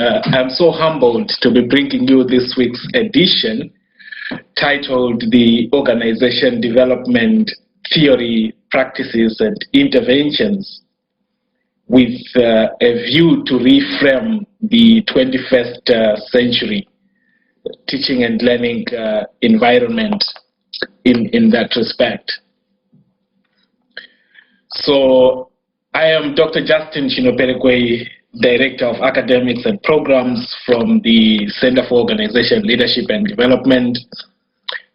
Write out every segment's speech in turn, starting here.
I'm so humbled to be bringing you this week's edition titled The Organization Development Theory, Practices and Interventions, with a view to reframe the 21st century teaching and learning environment in that respect. So I am Dr. Justine Chinoperekweyi, Director of Academics and Programs from the Center for Organization, Leadership and Development.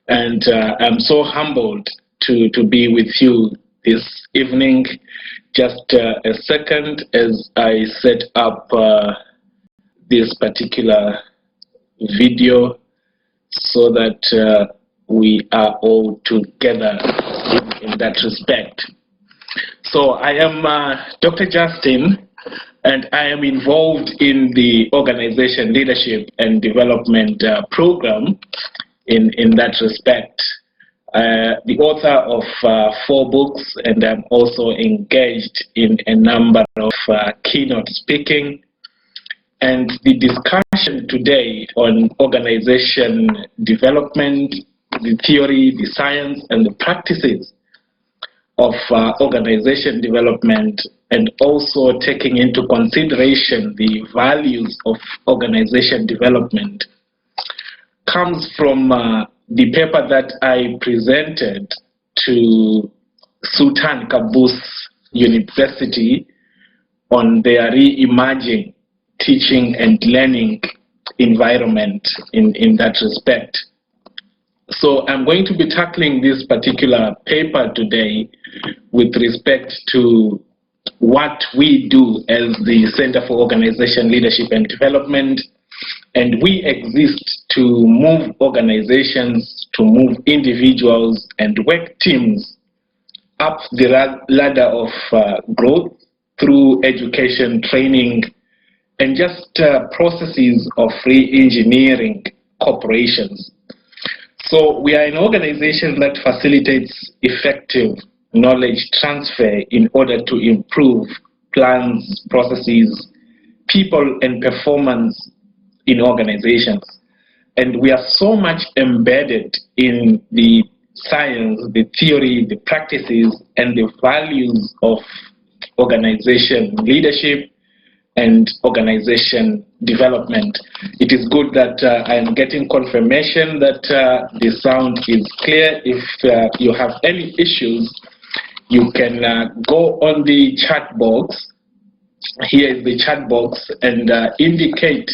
And I'm so humbled to be with you this evening. Just a second as I set up this particular video so that we are all together in that respect. So I am Dr. Justine, and I am involved in the Organization Leadership and Development program in that respect. The author of 4 books, and I'm also engaged in a number of keynote speaking. And the discussion today on organization development, the theory, the science, and the practices of organization development, and also taking into consideration the values of organization development, comes from the paper that I presented to Sultan Qaboos University on their reimagining teaching and learning environment in that respect. So I'm going to be tackling this particular paper today with respect to what we do as the Center for Organization, Leadership and Development. And we exist to move organizations, to move individuals and work teams up the ladder of growth through education, training, and just processes of re-engineering corporations. So we are an organization that facilitates effective knowledge transfer in order to improve plans, processes, people, and performance in organizations. And we are so much embedded in the science, the theory, the practices, and the values of organization leadership and organization development. It is good that I am getting confirmation that the sound is clear. If you have any issues, you can go on the chat box. Here is the chat box, and indicate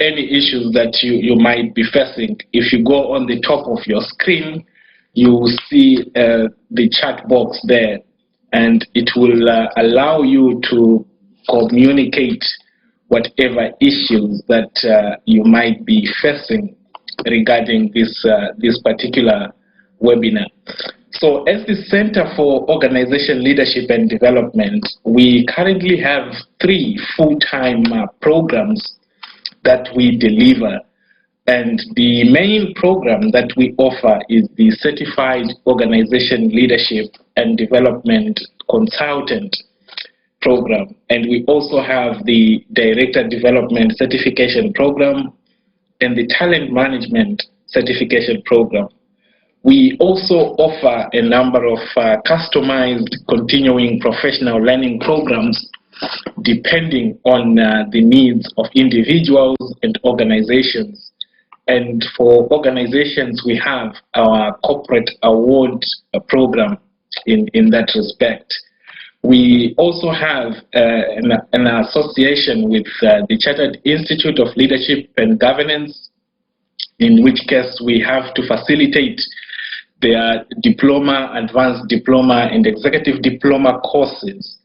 any issues that you might be facing. If you go on the top of your screen, you will see the chat box there, and it will allow you to communicate whatever issues that you might be facing regarding this particular webinar. So as the Center for Organization, Leadership and Development, we currently have 3 full-time programs that we deliver. And the main program that we offer is the Certified Organization Leadership and Development Consultant program. And we also have the Director Development Certification program and the Talent Management Certification program. We also offer a number of customized continuing professional learning programs depending on the needs of individuals and organizations. And for organizations, we have our corporate award program in that respect. We also have an association with the Chartered Institute of Leadership and Governance, in which case we have to facilitate their diploma, advanced diploma, and executive diploma courses.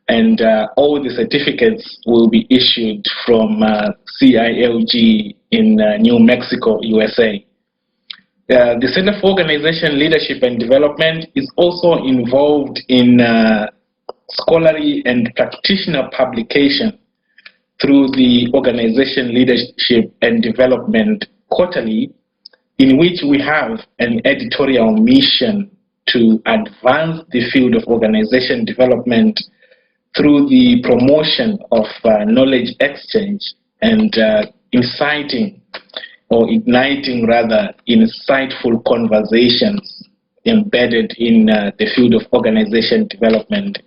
And all the certificates will be issued from CILG in New Mexico, USA. The Center for Organization, Leadership and Development is also involved in scholarly and practitioner publication through the Organization Leadership and Development Quarterly, in which we have an editorial mission to advance the field of organization development through the promotion of knowledge exchange and inciting or igniting rather insightful conversations embedded in the field of organization development.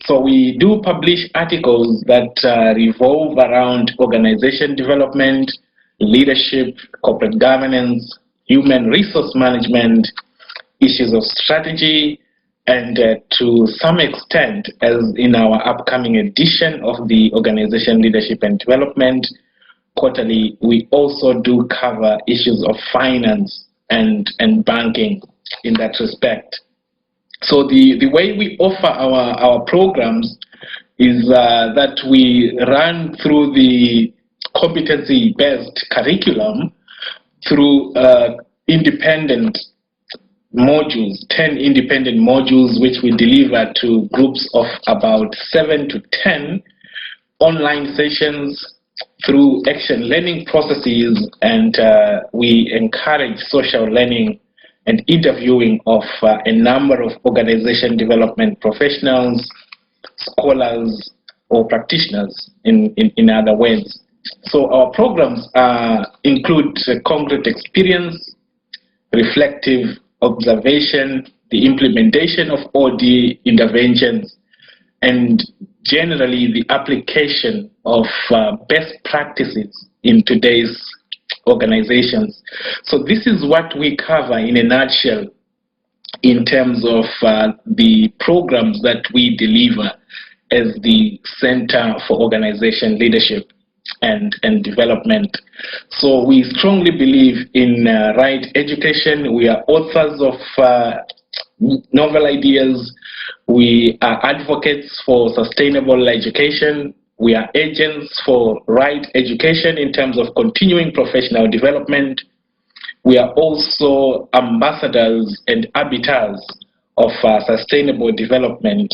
So we do publish articles that revolve around organization development, leadership, corporate governance, human resource management, issues of strategy, and to some extent, as in our upcoming edition of the Organization Leadership and Development Quarterly, we also do cover issues of finance and banking in that respect. So the way we offer our programs is that we run through the competency-based curriculum through independent modules, 10 independent modules, which we deliver to groups of about 7 to 10 online sessions through action learning processes, and we encourage social learning and interviewing of a number of organization development professionals, scholars, or practitioners in other words. So our programs include concrete experience, reflective observation, the implementation of OD interventions, and generally the application of best practices in today's organizations. So this is what we cover in a nutshell in terms of the programs that we deliver as the Center for Organization Leadership and Development. So we strongly believe in right education. We are authors of novel ideas. We are advocates for sustainable education. We are agents for right education in terms of continuing professional development. We are also ambassadors and arbiters of sustainable development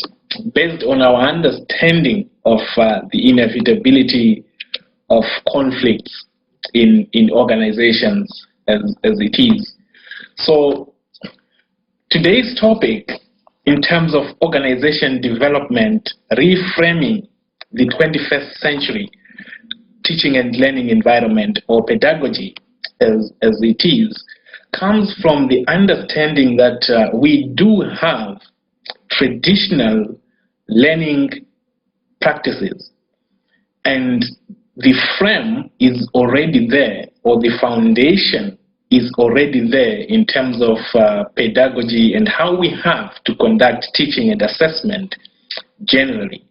based on our understanding of the inevitability of conflicts in organizations as it is. So today's topic in terms of organization development, reframing the 21st century teaching and learning environment, or pedagogy as it is, comes from the understanding that we do have traditional learning practices, and the frame is already there, or the foundation is already there in terms of pedagogy and how we have to conduct teaching and assessment generally.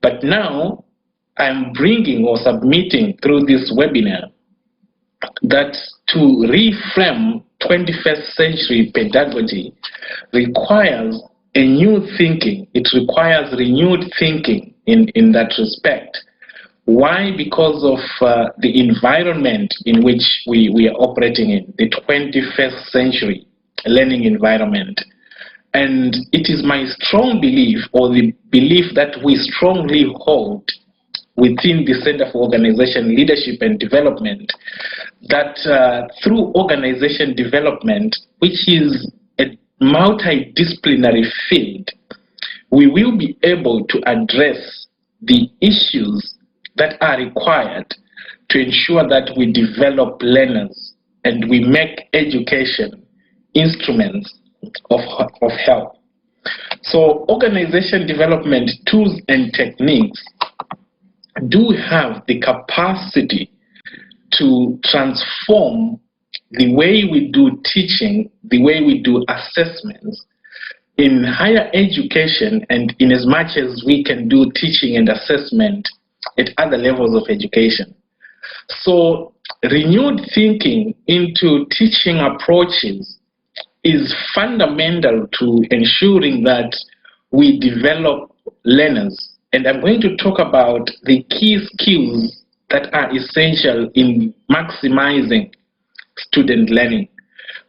But now I'm bringing or submitting through this webinar that to reframe 21st century pedagogy requires a new thinking. It requires renewed thinking in that respect. Why? Because of the environment in which we are operating in, the 21st century learning environment. And it is my strong belief, or the belief that we strongly hold within the Center for Organization Leadership and Development, that through organization development, which is a multidisciplinary field, we will be able to address the issues that are required to ensure that we develop learners and we make education instruments of help. So organization development tools and techniques do have the capacity to transform the way we do teaching, the way we do assessments in higher education, and in as much as we can do teaching and assessment at other levels of education. So renewed thinking into teaching approaches is fundamental to ensuring that we develop learners. And I'm going to talk about the key skills that are essential in maximizing student learning.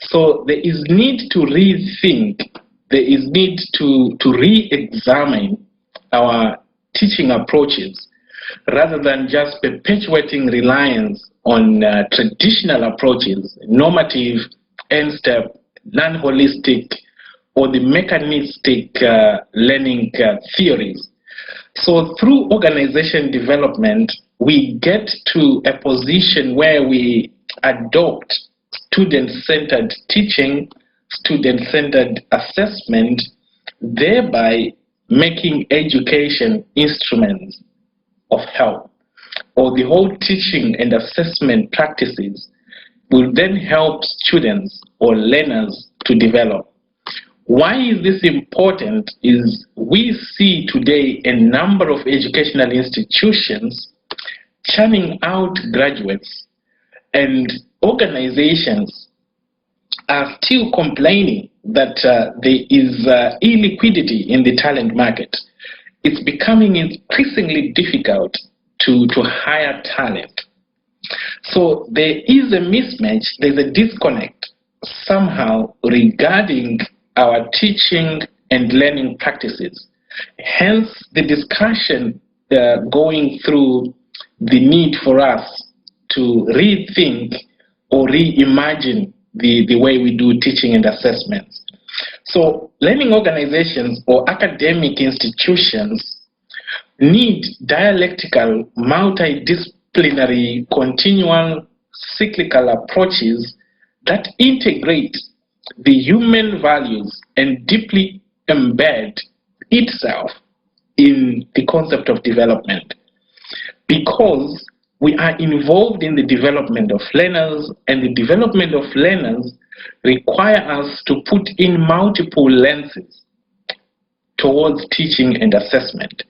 So there is need to rethink, there is need to re-examine our teaching approaches rather than just perpetuating reliance on traditional approaches, normative, end-step, non-holistic, or the mechanistic learning theories. So through organization development, we get to a position where we adopt student-centered teaching, student-centered assessment, thereby making education instruments of help, or the whole teaching and assessment practices will then help students or learners to develop. Why is this important is we see today a number of educational institutions churning out graduates, and organizations are still complaining that there is illiquidity in the talent market. It's becoming increasingly difficult to hire talent. So there is a mismatch, there's a disconnect somehow regarding our teaching and learning practices. Hence the discussion going through the need for us to rethink or reimagine the way we do teaching and assessments. So learning organizations or academic institutions need dialectical, multidisciplinary, continual, cyclical approaches that integrate the human values and deeply embed itself in the concept of development. Because we are involved in the development of learners, and the development of learners require us to put in multiple lenses towards teaching and assessment.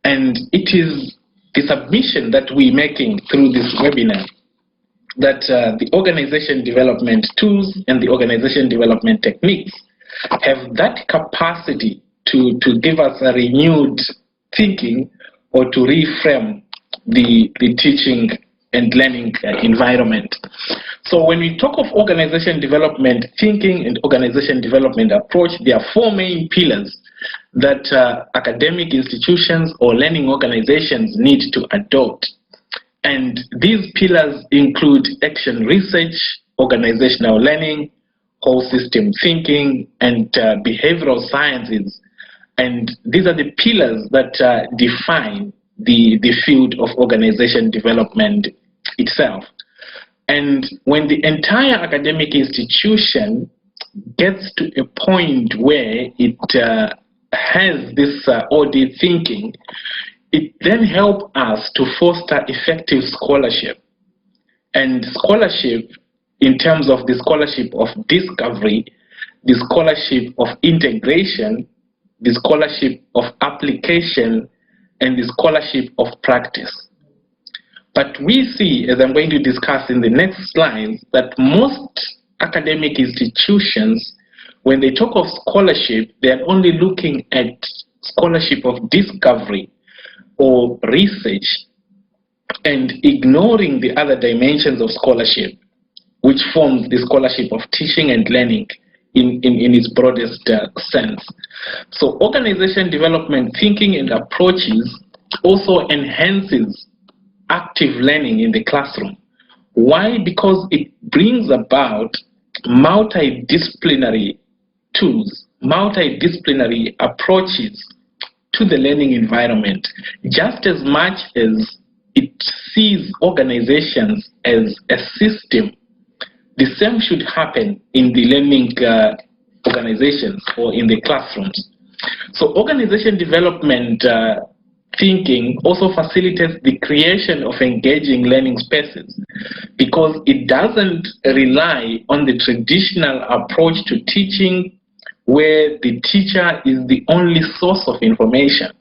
And it is the submission that we're making through this webinar that the organization development tools and the organization development techniques have that capacity to give us a renewed thinking or to reframe the teaching and learning environment. So when we talk of organization development thinking and organization development approach, there are four main pillars that academic institutions or learning organizations need to adopt. And these pillars include action research, organizational learning, whole system thinking, and behavioral sciences. And these are the pillars that define the field of organization development itself. And when the entire academic institution gets to a point where it has this OD thinking, it then helps us to foster effective scholarship. And scholarship, in terms of the scholarship of discovery, the scholarship of integration, the scholarship of application, and the scholarship of practice. But we see, as I'm going to discuss in the next slides, that most academic institutions, when they talk of scholarship, they're only looking at scholarship of discovery or research and ignoring the other dimensions of scholarship, which forms the scholarship of teaching and learning in its broadest sense. So organization development thinking and approaches also enhances active learning in the classroom. Why? Because it brings about multidisciplinary tools, multidisciplinary approaches to the learning environment, just as much as it sees organizations as a system. The same should happen in the learning organizations or in the classrooms. So organization development thinking also facilitates the creation of engaging learning spaces, because it doesn't rely on the traditional approach to teaching where the teacher is the only source of information,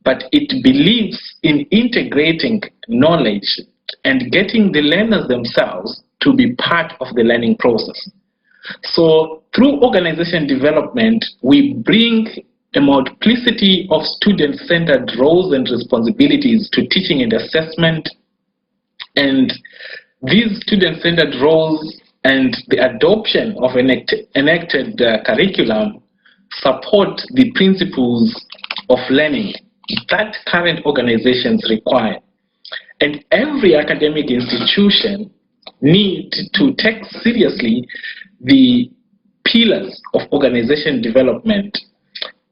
but it believes in integrating knowledge and getting the learners themselves to be part of the learning process. So through organization development, we bring a multiplicity of student-centered roles and responsibilities to teaching and assessment, and these student-centered roles and the adoption of enacted curriculum support the principles of learning that current organizations require. And every academic institution needs to take seriously the pillars of organization development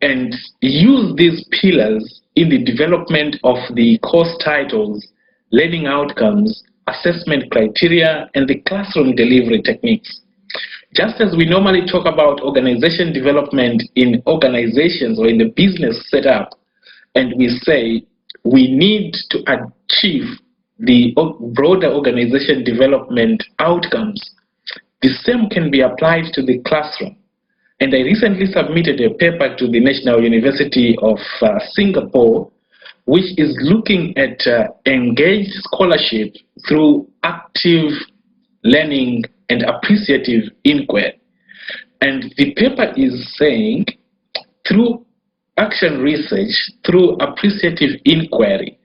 and use these pillars in the development of the course titles, learning outcomes, assessment criteria, and the classroom delivery techniques. Just as we normally talk about organization development in organizations or in the business setup, and we say we need to achieve the broader organization development outcomes, the same can be applied to the classroom. And I recently submitted a paper to the National University of Singapore, which is looking at engaged scholarship through active learning and appreciative inquiry. And the paper is saying, through action research, through appreciative inquiry,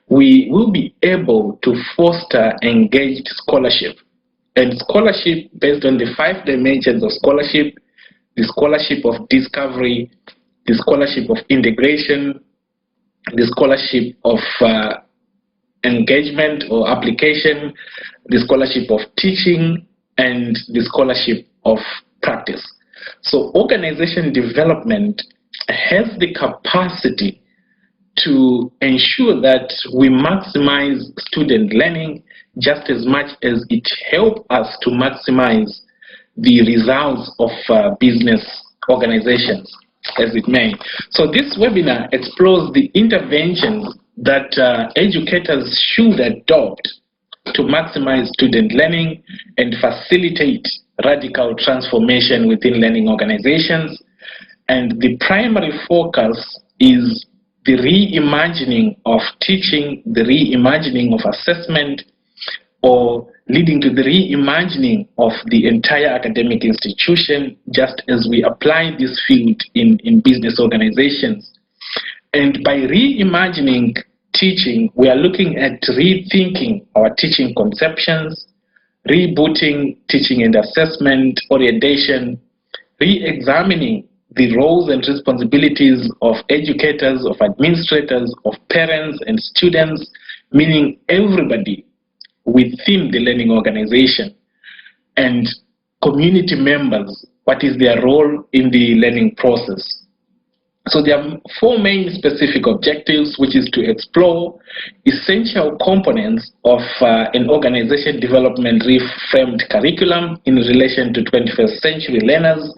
we will be able to foster engaged scholarship. And scholarship based on the 5 dimensions of scholarship: the scholarship of discovery, the scholarship of integration, the scholarship of engagement or application, the scholarship of teaching, and the scholarship of practice. So organization development has the capacity to ensure that we maximize student learning just as much as it helps us to maximize the results of business organizations, as it may. So this webinar explores the interventions that educators should adopt to maximize student learning and facilitate radical transformation within learning organizations. And the primary focus is the reimagining of teaching, the reimagining of assessment, or leading to the reimagining of the entire academic institution, just as we apply this field in business organizations. And by reimagining teaching, we are looking at rethinking our teaching conceptions, rebooting teaching and assessment orientation, re-examining the roles and responsibilities of educators, of administrators, of parents and students, meaning everybody within the learning organization, and community members, what is their role in the learning process. So there are 4 main specific objectives, which is to explore essential components of an organization development reframed curriculum in relation to 21st century learners.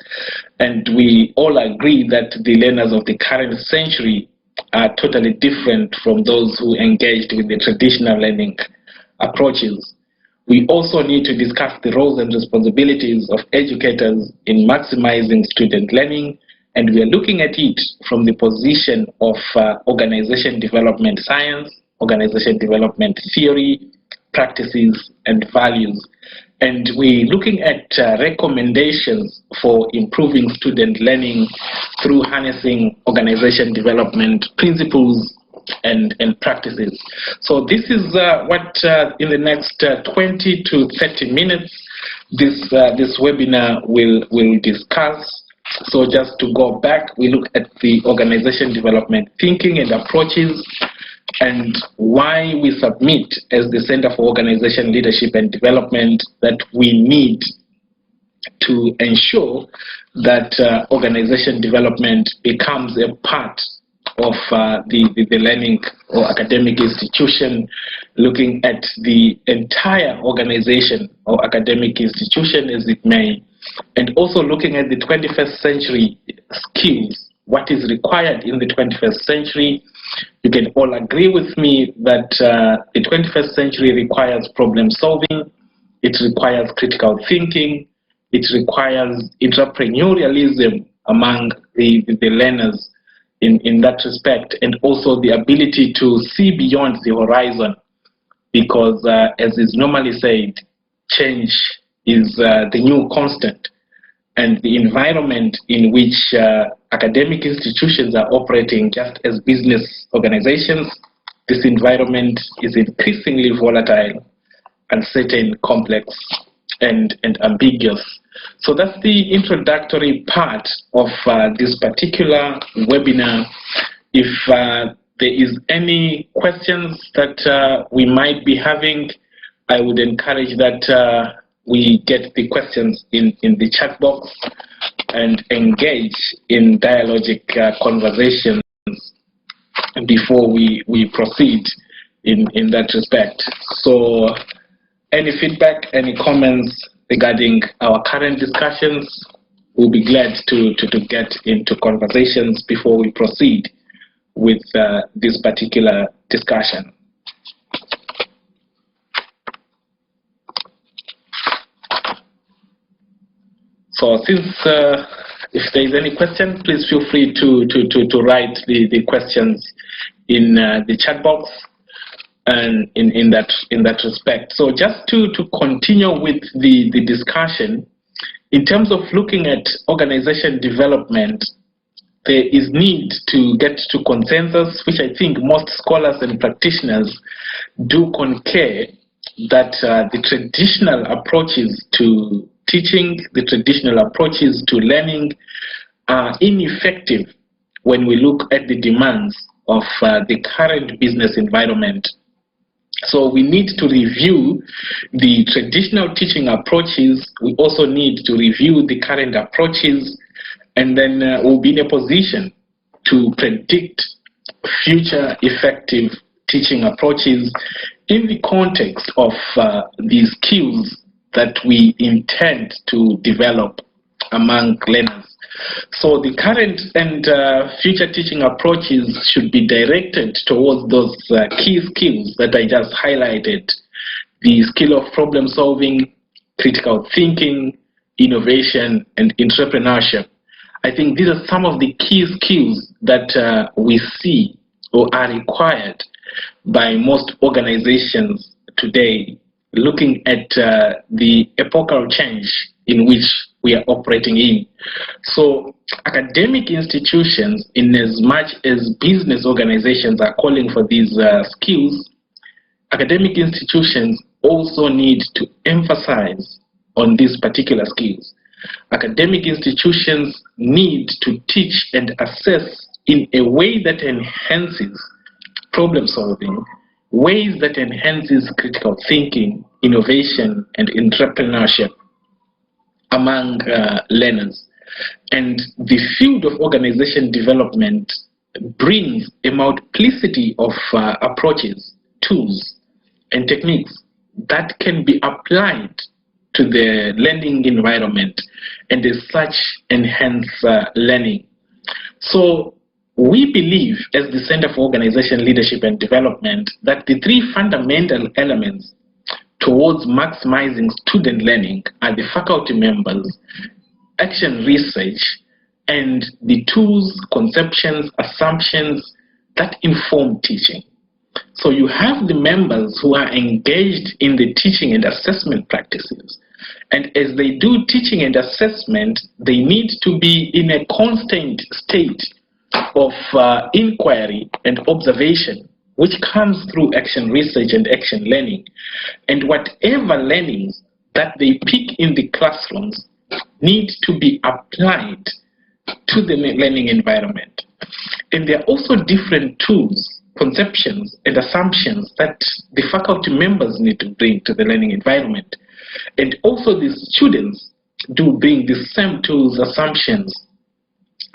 And we all agree that the learners of the current century are totally different from those who engaged with the traditional learning approaches. We also need to discuss the roles and responsibilities of educators in maximizing student learning, and we are looking at it from the position of organization development science, organization development theory, practices, and values. And we're looking at recommendations for improving student learning through harnessing organization development principles and practices. So this is what in the next 20 to 30 minutes this webinar will discuss. So just to go back, we look at the organization development thinking and approaches, and why we submit as the Center for Organization Leadership and Development that we need to ensure that organization development becomes a part of the learning or academic institution, looking at the entire organization or academic institution as it may, and also looking at the 21st century skills, what is required in the 21st century. You can all agree with me that the 21st century requires problem solving, it requires critical thinking, it requires entrepreneurialism among the learners in that respect, and also the ability to see beyond the horizon, because as is normally said, change is the new constant, and the environment in which academic institutions are operating just as business organizations, this environment is increasingly volatile, uncertain, complex, and ambiguous. So that's the introductory part of this particular webinar. If there is any questions that we might be having, I would encourage that we get the questions in the chat box, and engage in dialogic conversations before we proceed in that respect. So any feedback, any comments regarding our current discussions, we'll be glad to get into conversations before we proceed with this particular discussion. So since if there is any question, please feel free to write the questions in the chat box and in that respect. So just to continue with the discussion, in terms of looking at organization development, there is need to get to consensus, which I think most scholars and practitioners do concur that the traditional approaches to teaching, the traditional approaches to learning are ineffective when we look at the demands of the current business environment. So we need to review the traditional teaching approaches. We also need to review the current approaches, and then we'll be in a position to predict future effective teaching approaches in the context of these skills that we intend to develop among learners. So the current and future teaching approaches should be directed towards those key skills that I just highlighted: the skill of problem solving, critical thinking, innovation, and entrepreneurship. I think these are some of the key skills that we see or are required by most organizations today, looking at the epochal change in which we are operating in. So academic institutions, in as much as business organizations are calling for these skills, academic institutions also need to emphasize on these particular skills. Academic institutions need to teach and assess in a way that enhances problem solving, ways that enhances critical thinking, innovation, and entrepreneurship among learners. And the field of organization development brings a multiplicity of approaches, tools, and techniques that can be applied to the learning environment and as such enhance learning. So we believe, as the Center for Organization, Leadership and Development, that the three fundamental elements towards maximizing student learning are the faculty members, action research, and the tools, conceptions, assumptions that inform teaching. So you have the members who are engaged in the teaching and assessment practices. And as they do teaching and assessment, they need to be in a constant state of inquiry and observation, which comes through action research and action learning. And whatever learnings that they pick in the classrooms need to be applied to the learning environment. And there are also different tools, conceptions, and assumptions that the faculty members need to bring to the learning environment. And also the students do bring the same tools, assumptions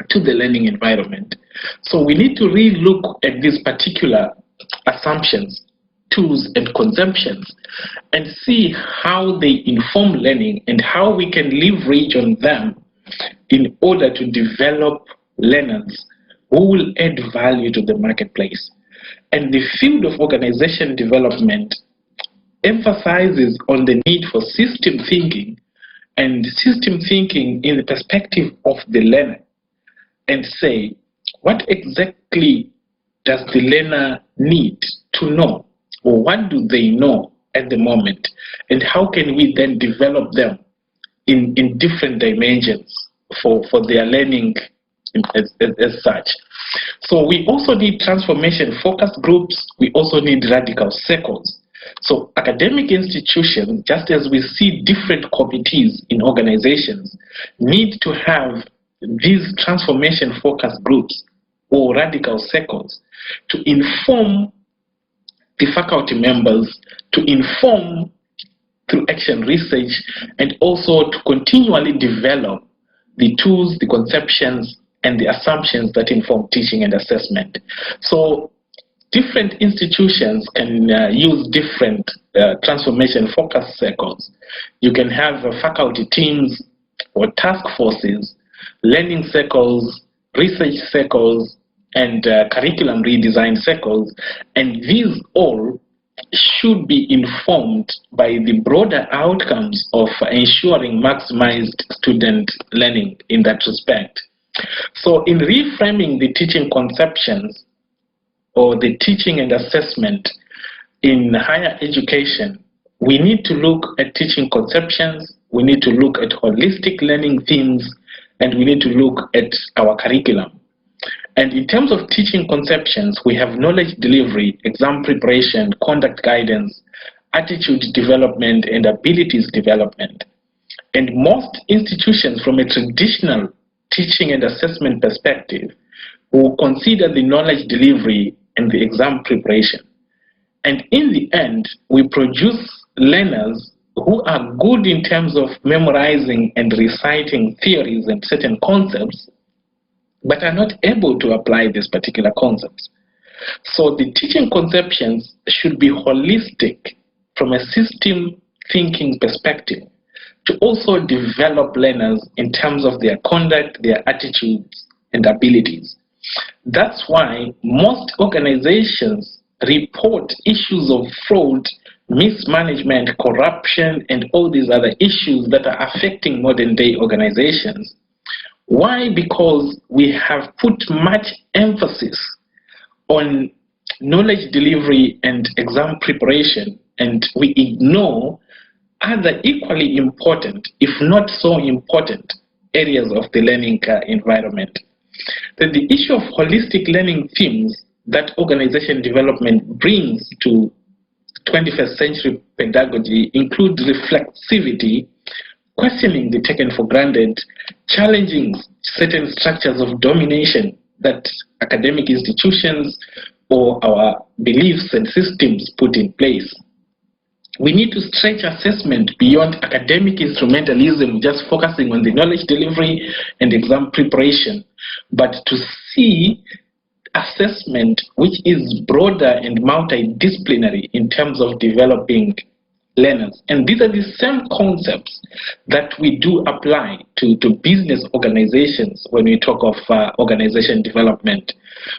to the learning environment. So we need to really look at these particular assumptions, tools, and conceptions and see how they inform learning and how we can leverage on them in order to develop learners who will add value to the marketplace. And the field of organization development emphasizes on the need for system thinking, and system thinking in the perspective of the learner, and say, what exactly does the learner need to know, or what do they know at the moment, and how can we then develop them in different dimensions for their learning as such. So we also need transformation focus groups, we also need radical circles. So academic institutions, just as we see different committees in organizations, need to have these transformation focus groups or radical circles to inform the faculty members, to inform through action research, and also to continually develop the tools, the conceptions, and the assumptions that inform teaching and assessment. So different institutions can use different transformation focus circles. You can have faculty teams or task forces, learning circles, research circles, and curriculum redesign circles, and these all should be informed by the broader outcomes of ensuring maximized student learning in that respect. So in reframing the teaching conceptions or the teaching and assessment in higher education, we need to look at teaching conceptions, we need to look at holistic learning themes, and we need to look at our curriculum. And in terms of teaching conceptions, we have knowledge delivery, exam preparation, conduct guidance, attitude development, and abilities development. And most institutions from a traditional teaching and assessment perspective will consider the knowledge delivery and the exam preparation. And in the end, we produce learners who are good in terms of memorizing and reciting theories and certain concepts, but are not able to apply these particular concepts. So the teaching conceptions should be holistic from a system thinking perspective to also develop learners in terms of their conduct, their attitudes, and abilities. That's why most organizations report issues of fraud, mismanagement, corruption, and all these other issues that are affecting modern day organizations. Why? Because we have put much emphasis on knowledge delivery and exam preparation, and we ignore other equally important, if not so important, areas of the learning environment. Then the issue of holistic learning themes that organization development brings to 21st century pedagogy include reflexivity, questioning the taken for granted, challenging certain structures of domination that academic institutions or our beliefs and systems put in place. We need to stretch assessment beyond academic instrumentalism, just focusing on the knowledge delivery and exam preparation, but to see assessment which is broader and multidisciplinary in terms of developing learners. And these are the same concepts that we do apply to business organizations when we talk of organization development.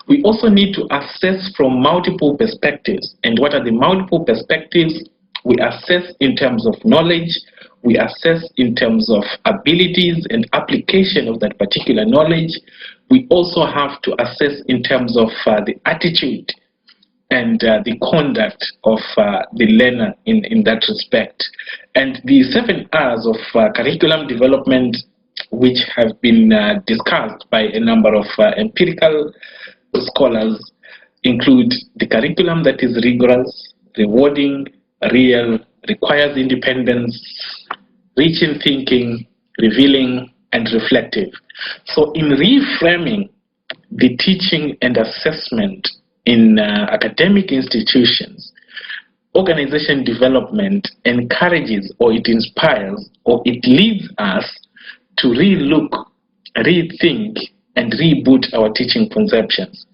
We also need to assess from multiple perspectives. And what are the multiple perspectives? We assess in terms of knowledge, we assess in terms of abilities and application of that particular knowledge. We also have to assess in terms of the attitude and the conduct of the learner in that respect. And the 7 R's of curriculum development, which have been discussed by a number of empirical scholars, include the curriculum that is rigorous, rewarding, real, requires independence, rich in thinking, revealing, and reflective. So in reframing the teaching and assessment in academic institutions, organization development encourages, or it inspires, or it leads us to relook, rethink, and reboot our teaching conceptions.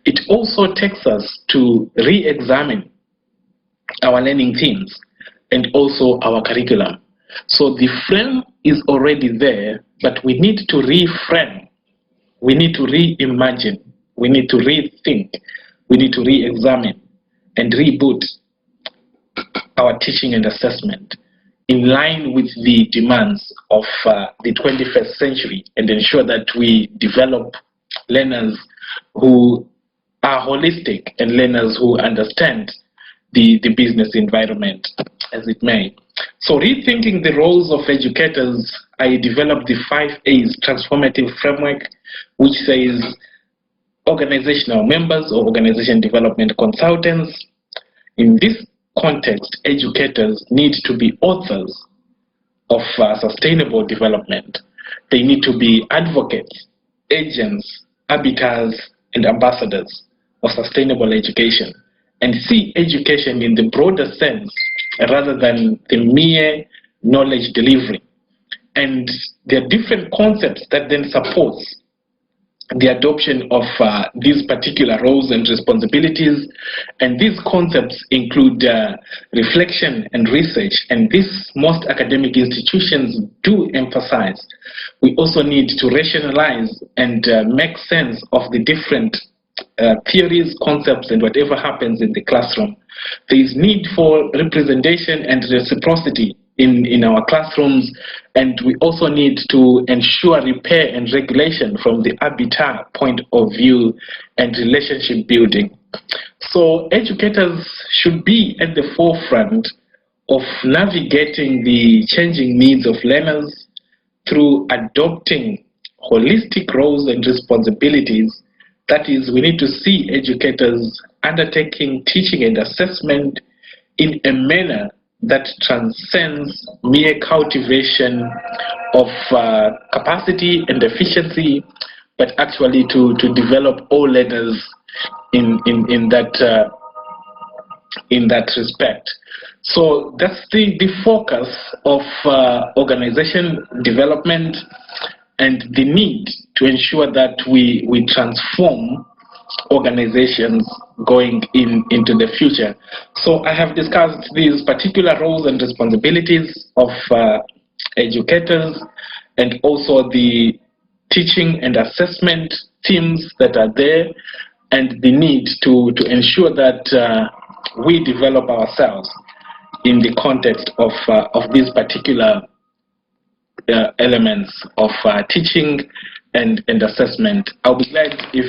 It also takes us to re-examine our learning themes and also our curriculum. So the frame is already there, but we need to reframe, we need to reimagine, we need to rethink, we need to re-examine and reboot our teaching and assessment in line with the demands of the 21st century, and ensure that we develop learners who are holistic and learners who understand the business environment as it may. So rethinking the roles of educators, I developed the 5 A's transformative framework, which says organizational members or organization development consultants. In this context, educators need to be authors of sustainable development. They need to be advocates, agents, arbiters, and ambassadors of sustainable education, and see education in the broader sense rather than the mere knowledge delivery. And there are different concepts that then support the adoption of these particular roles and responsibilities. And these concepts include reflection and research, and this most academic institutions do emphasize. We also need to rationalize and make sense of the different theories, concepts, and whatever happens in the classroom. There is need for representation and reciprocity in our classrooms, and we also need to ensure repair and regulation from the habitat point of view and relationship building. So educators should be at the forefront of navigating the changing needs of learners through adopting holistic roles and responsibilities. That is, we need to see educators undertaking teaching and assessment in a manner that transcends mere cultivation of capacity and efficiency, but actually to develop all learners in that respect. So that's the focus of organization development and the need to ensure that we transform organizations going into the future. So I have discussed these particular roles and responsibilities of educators, and also the teaching and assessment teams that are there, and the need to ensure that we develop ourselves in the context of these particular elements of teaching and assessment. I'll be glad if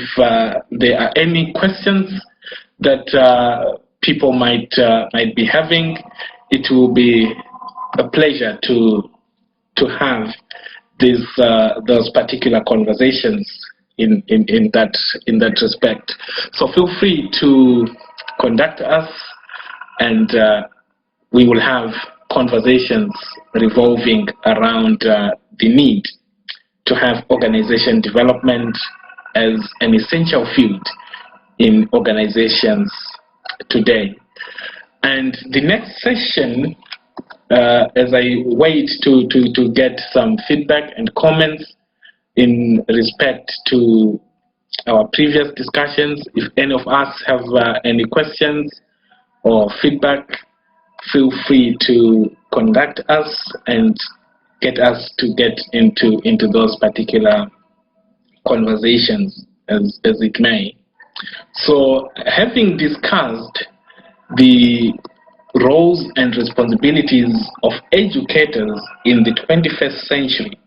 there are any questions that people might be having. It will be a pleasure to have those particular conversations in that respect. So feel free to contact us, and we will have conversations revolving around the need to have organization development as an essential field in organizations today. And the next session, as I wait to get some feedback and comments in respect to our previous discussions, if any of us have any questions or feedback, feel free to contact us and get us to get into those particular conversations as it may. So having discussed the roles and responsibilities of educators in the 21st century,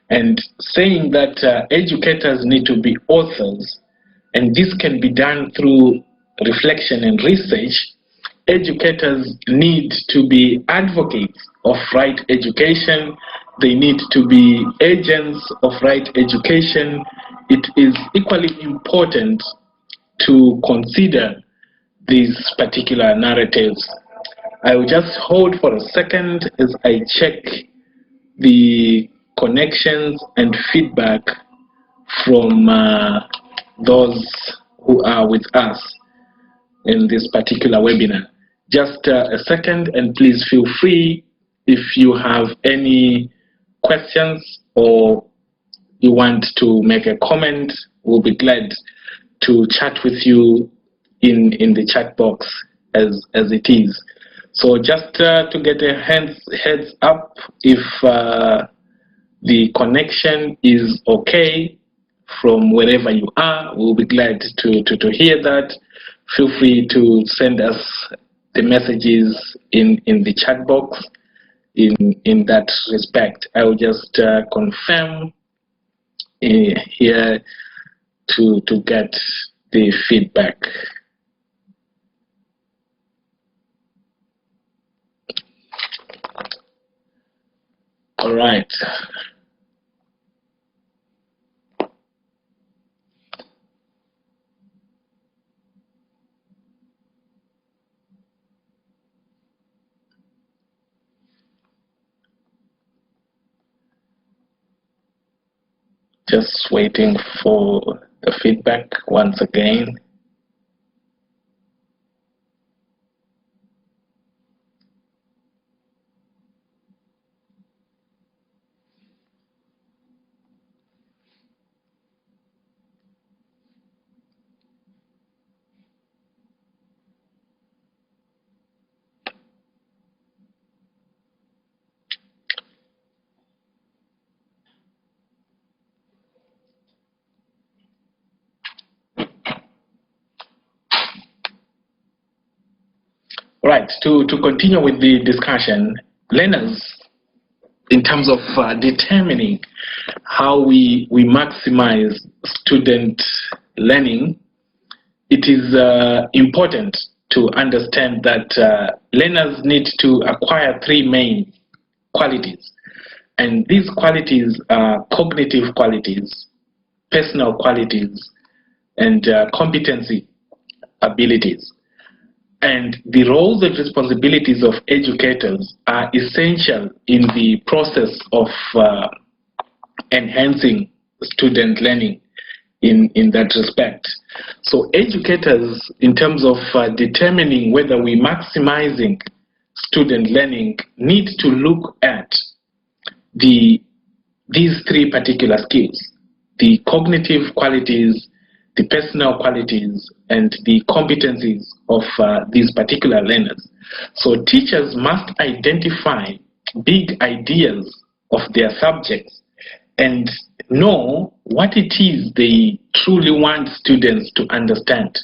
and saying that educators need to be authors, and this can be done through reflection and research, educators need to be advocates of right education. They need to be agents of right education. It is equally important to consider these particular narratives. I will just hold for a second as I check the connections and feedback from those who are with us in this particular webinar. Just a second, and please feel free if you have any questions or you want to make a comment. We'll be glad to chat with you in the chat box as it is. So just to get a heads up, if the connection is okay from wherever you are, we'll be glad to hear that. Feel free to send us the messages in the chat box in that respect. I will just confirm here to get the feedback. All right. Just waiting for the feedback once again. Right, to continue with the discussion, learners, in terms of determining how we maximize student learning, it is important to understand that learners need to acquire three main qualities. And these qualities are cognitive qualities, personal qualities, and competency abilities. And the roles and responsibilities of educators are essential in the process of enhancing student learning in that respect. So educators, in terms of determining whether we're maximizing student learning, need to look at these three particular skills: the cognitive qualities, the personal qualities, and the competencies of these particular learners. So teachers must identify big ideas of their subjects and know what it is they truly want students to understand.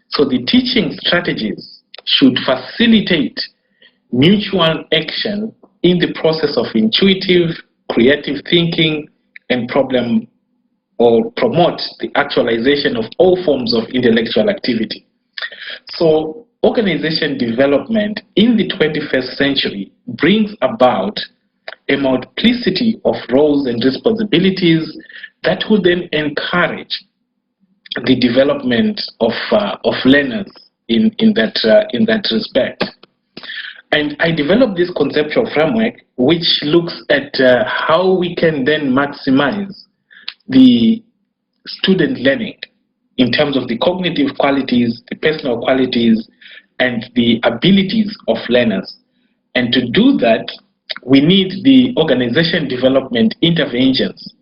So the teaching strategies should facilitate mutual action in the process of intuitive, creative thinking and problem, or promote the actualization of all forms of intellectual activity. So organization development in the 21st century brings about a multiplicity of roles and responsibilities that would then encourage the development of learners in that respect. And I developed this conceptual framework which looks at how we can then maximize the student learning in terms of the cognitive qualities, the personal qualities, and the abilities of learners. And to do that, we need the organization development interventions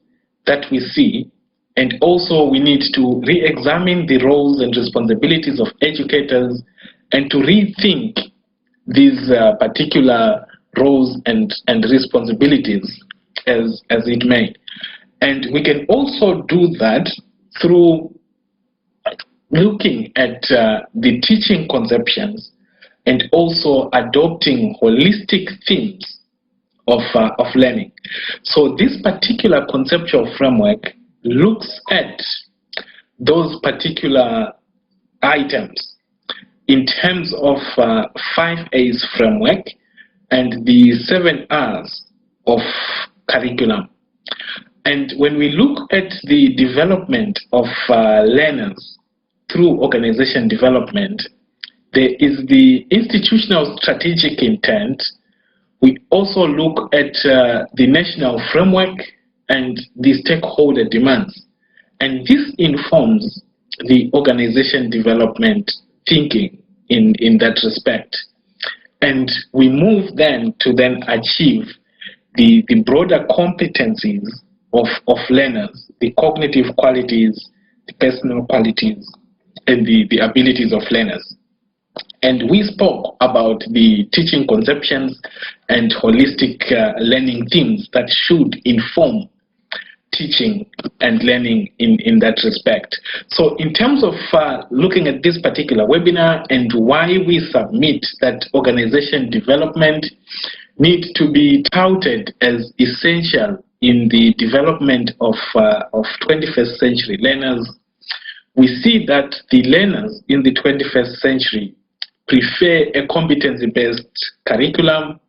that we see, and also we need to re-examine the roles and responsibilities of educators and to rethink these particular roles and responsibilities as it may. And we can also do that through looking at the teaching conceptions and also adopting holistic themes of learning. So this particular conceptual framework looks at those particular items in terms of 5 A's framework and the 7 R's of curriculum. And when we look at the development of learners through organization development, there is the institutional strategic intent. We also look at the national framework and the stakeholder demands. And this informs the organization development thinking in that respect. And we move then to achieve the broader competencies of learners, the cognitive qualities, the personal qualities, and the abilities of learners. And we spoke about the teaching conceptions and holistic learning themes that should inform teaching and learning in that respect. So in terms of looking at this particular webinar and why we submit that organization development need to be touted as essential in the development of 21st century learners, we see that the learners in the 21st century prefer a competency-based curriculum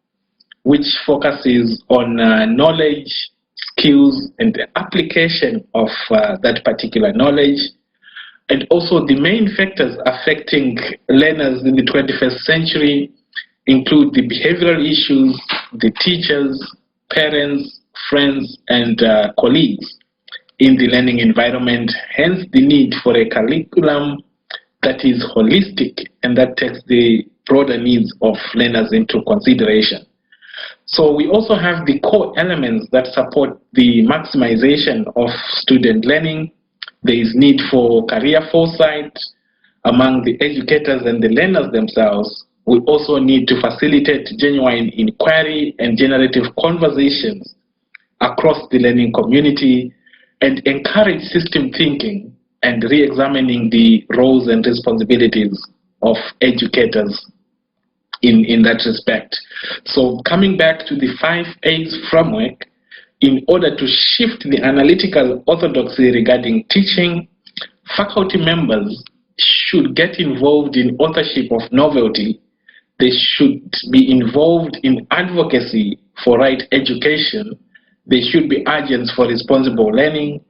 which focuses on knowledge, skills, and the application of that particular knowledge. And also the main factors affecting learners in the 21st century include the behavioral issues, the teachers, parents, friends, and colleagues in the learning environment, hence the need for a curriculum that is holistic and that takes the broader needs of learners into consideration. So we also have the core elements that support the maximization of student learning. There is need for career foresight among the educators and the learners themselves. We also need to facilitate genuine inquiry and generative conversations across the learning community and encourage system thinking and re-examining the roles and responsibilities of educators in that respect. So coming back to the 5 A's framework, in order to shift the analytical orthodoxy regarding teaching, faculty members should get involved in authorship of novelty. They should be involved in advocacy for right education. They should be agents for responsible learning,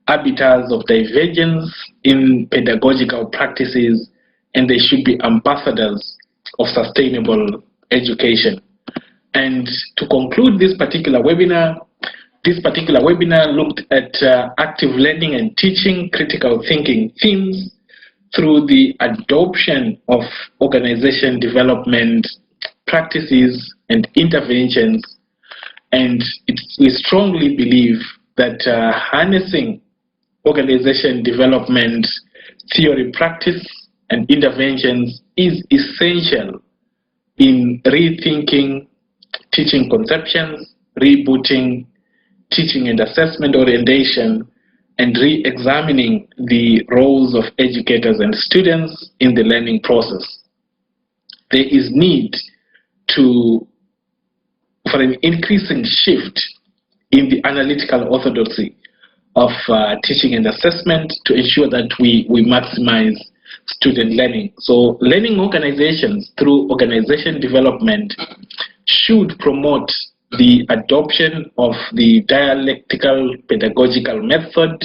arbiters of divergence in pedagogical practices, and they should be ambassadors of sustainable education. And to conclude this particular webinar looked at active learning and teaching critical thinking themes through the adoption of organization development practices and interventions. And we strongly believe that harnessing organization development theory, practice, and interventions is essential in rethinking teaching conceptions, rebooting teaching and assessment orientation, and re-examining the roles of educators and students in the learning process. There is need for an increasing shift in the analytical orthodoxy of teaching and assessment to ensure that we maximize student learning. So learning organizations through organization development should promote the adoption of the dialectical pedagogical method,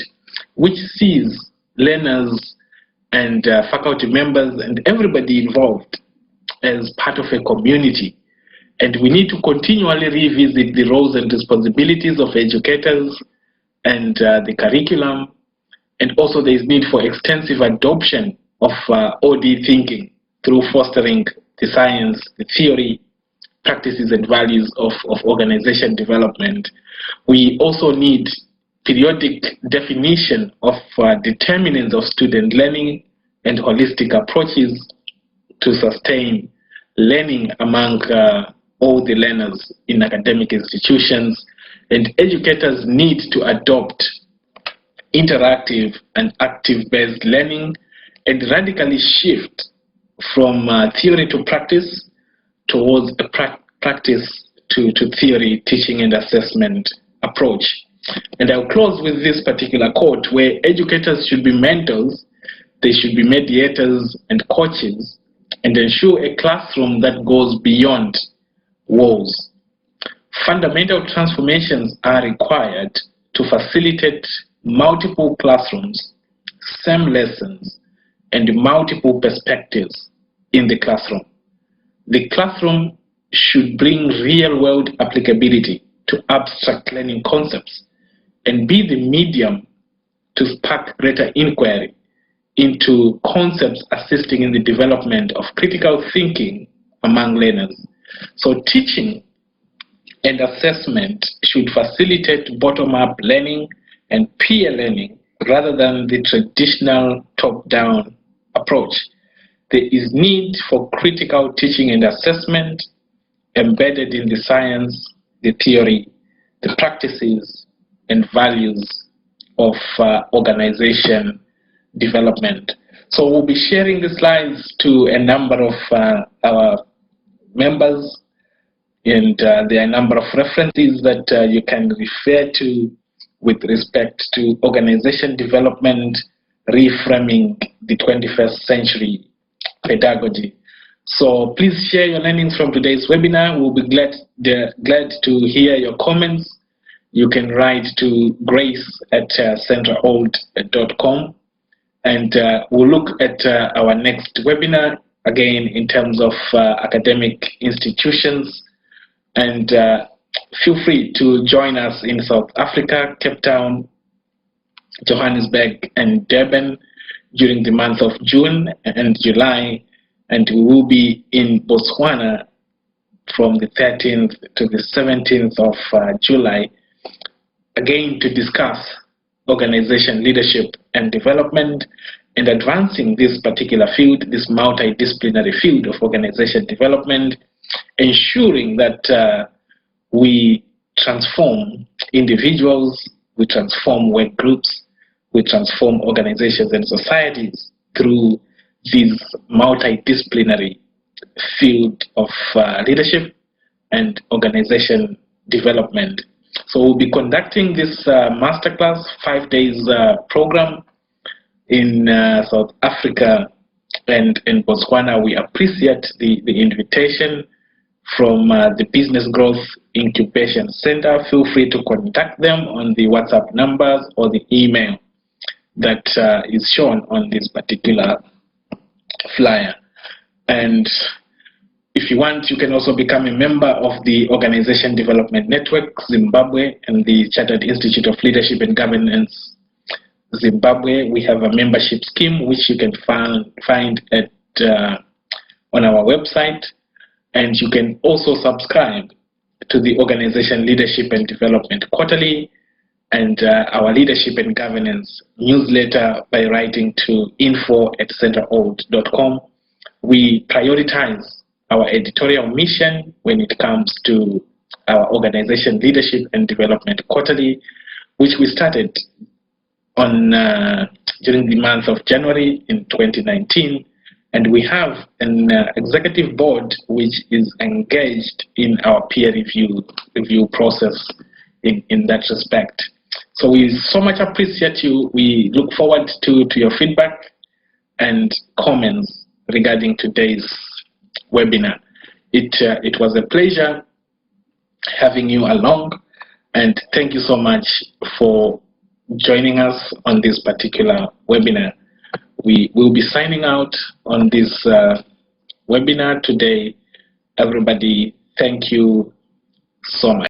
which sees learners and faculty members and everybody involved as part of a community. And we need to continually revisit the roles and responsibilities of educators and the curriculum. And also there is need for extensive adoption of OD thinking through fostering the science, the theory, practices and values of organization development. We also need periodic definition of determinants of student learning and holistic approaches to sustain learning among all the learners in academic institutions. And educators need to adopt interactive and active-based learning and radically shift from theory to practice towards a practice to theory, teaching and assessment approach. And I'll close with this particular quote, where educators should be mentors, they should be mediators and coaches, and ensure a classroom that goes beyond walls. Fundamental transformations are required to facilitate multiple classrooms, same lessons, and multiple perspectives in the classroom. The classroom should bring real-world applicability to abstract learning concepts and be the medium to spark greater inquiry into concepts assisting in the development of critical thinking among learners. So teaching and assessment should facilitate bottom-up learning and peer learning rather than the traditional top-down approach. There is need for critical teaching and assessment embedded in the science, the theory, the practices, and values of organization development. So we'll be sharing the slides to a number of our members, and there are a number of references that you can refer to with respect to organization development, reframing the 21st century pedagogy. So please share your learnings from today's webinar. We'll be glad to hear your comments. You can write to grace@centraold.com, and we'll look at our next webinar again in terms of academic institutions. And feel free to join us in South Africa, Cape Town, Johannesburg, and Durban during the month of June and July, and we will be in Botswana from the 13th to the 17th of July, again to discuss organization leadership and development and advancing this particular field, this multidisciplinary field of organization development, ensuring that we transform individuals, we transform work groups, we transform organizations and societies through these multidisciplinary field of leadership and organization development. So we'll be conducting this masterclass, 5 days program in South Africa and in Botswana. We appreciate the invitation from the Business Growth Incubation Center. Feel free to contact them on the WhatsApp numbers or the email that is shown on this particular flyer. And if you want, you can also become a member of the Organization Development Network Zimbabwe and the Chartered Institute of Leadership and Governance Zimbabwe. We have a membership scheme which you can find at on our website, and you can also subscribe to the Organization Leadership and Development Quarterly and our Leadership and Governance newsletter by writing to info@centreold.com. We prioritize our editorial mission when it comes to our Organization Leadership and Development Quarterly, which we started on during the month of January in 2019, and we have an executive board which is engaged in our peer review process in that respect. So we so much appreciate you. We look forward to your feedback and comments regarding today's webinar. It was a pleasure having you along, and thank you so much for joining us on this particular webinar. We will be signing out on this webinar today. Everybody, thank you so much.